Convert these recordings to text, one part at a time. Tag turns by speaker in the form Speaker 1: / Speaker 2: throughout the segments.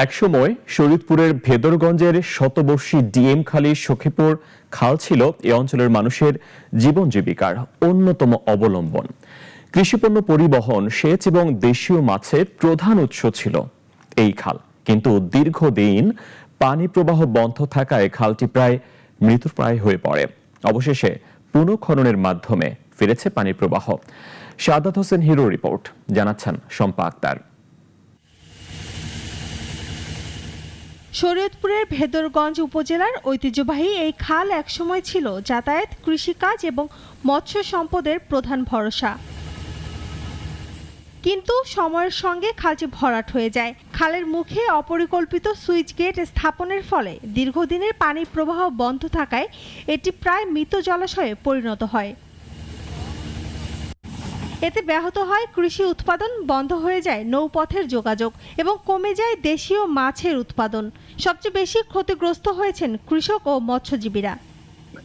Speaker 1: একসময় শরীয়তপুরের ভেদরগঞ্জের শতবর্ষী ডিএম খালি সখীপুর খাল ছিল এ অঞ্চলের মানুষের জীবন জীবিকার অন্যতম অবলম্বন। কৃষিপণ্য পরিবহন, সেচ এবং দেশীয় মাছের প্রধান উৎস ছিল এই খাল। কিন্তু দীর্ঘদিন পানি প্রবাহ বন্ধ থাকায় খালটি প্রায় মৃতপ্রায় হয়ে পড়ে। অবশেষে পুনঃখননের মাধ্যমে ফিরেছে পানির প্রবাহ। সাদাত হোসেন হিরো রিপোর্ট, জানাচ্ছেন শম্পা আক্তার।
Speaker 2: শরীয়তপুরের ভেদরগঞ্জ উপজেলার ঐতিহ্যবাহী এই খাল একসময় ছিল যাতায়াত, কৃষিকাজ এবং মৎস্য সম্পদের প্রধান ভরসা। কিন্তু সময়ের সঙ্গে খালটি ভরাট হয়ে যায়। খালের মুখে অপরিকল্পিত সুইচ গেট স্থাপনের ফলে দীর্ঘদিনের পানি প্রবাহ বন্ধ থাকায় এটি প্রায় মৃত জলাশয়ে পরিণত হয়। এতে ব্যাহত হয় কৃষি উৎপাদন, বন্ধ হয়ে যায় নৌপথের যোগাযোগ এবং কমে যায় দেশীয় মাছের উৎপাদন। সবচেয়ে বেশি ক্ষতিগ্রস্ত হয়েছেন কৃষক ও মৎস্যজীবীরা।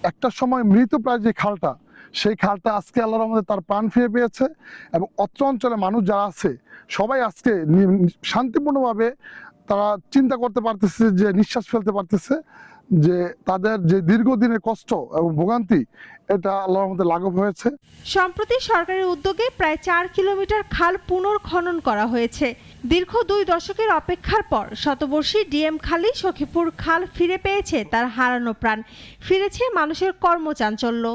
Speaker 3: একটা সময় মৃতপ্রায় যে খালটা, সেই খালটা আজকে আল্লাহর রহমতে তার প্রাণ ফিরে পেয়েছে এবং অত্র অঞ্চলে মানুষ যারা আছে সবাই আজকে শান্তিপূর্ণভাবে তারা চিন্তা করতে পারতেছে, যে নিঃশ্বাস ফেলতে পারতেছে, যে তাদের যে দীর্ঘদিনের কষ্ট এবং ভোগান্তি এটা আল্লাহর রহমতে লাঘব হয়েছে।
Speaker 2: সম্প্রতি সরকারি উদ্যোগে প্রায় 4 কিলোমিটার খাল পুনর্খনন করা হয়েছে। দীর্ঘ 2 দশকের অপেক্ষার পর শতবর্ষী ডিএম খালি সখীপুর খাল ফিরে পেয়েছে তার হারানো প্রাণ, ফিরেছে মানুষের কর্মচাঞ্চল্য।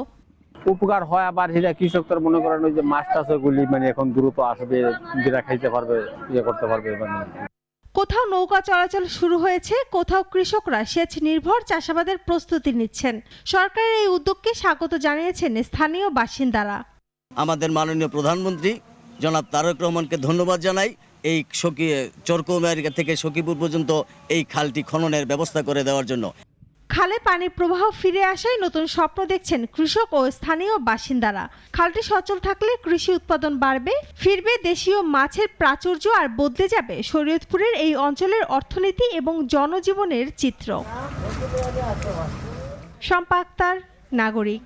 Speaker 4: উপকার হয়, আবার সেটা কৃষকদের মনে করেন ওই যে মাছ টাছগুলি এখন দ্রুত আসবে, যেটা খাইতে পারবে, করতে পারবে।
Speaker 2: কোথাও নৌকা চলাচল শুরু হয়েছে, কোথাও কৃষকরা সেচ নির্ভর চাষাবাদের প্রস্তুতি নিচ্ছেন। সরকারের এই উদ্যোগকে স্বাগত জানিয়েছেন স্থানীয় বাসিন্দারা।
Speaker 5: আমাদের মাননীয় প্রধানমন্ত্রী জনাব তারেক রহমানকে ধন্যবাদ জানাই। এই চরকৌমারিকা থেকে সখীপুর পর্যন্ত এই খালটি খননের ব্যবস্থা করে দেওয়ার জন্য।
Speaker 2: খালে পানির প্রবাহ ফিরে আসায় নতুন স্বপ্ন দেখছেন কৃষক ও স্থানীয় বাসিন্দারা। খালটি সচল থাকলে কৃষি উৎপাদন বাড়বে, ফিরবে দেশীয় মাছের প্রাচুর্য, আর বদলে যাবে শরীয়তপুরের এই অঞ্চলের অর্থনীতি এবং জনজীবনের চিত্র। শম্পা আক্তার, নাগরিক।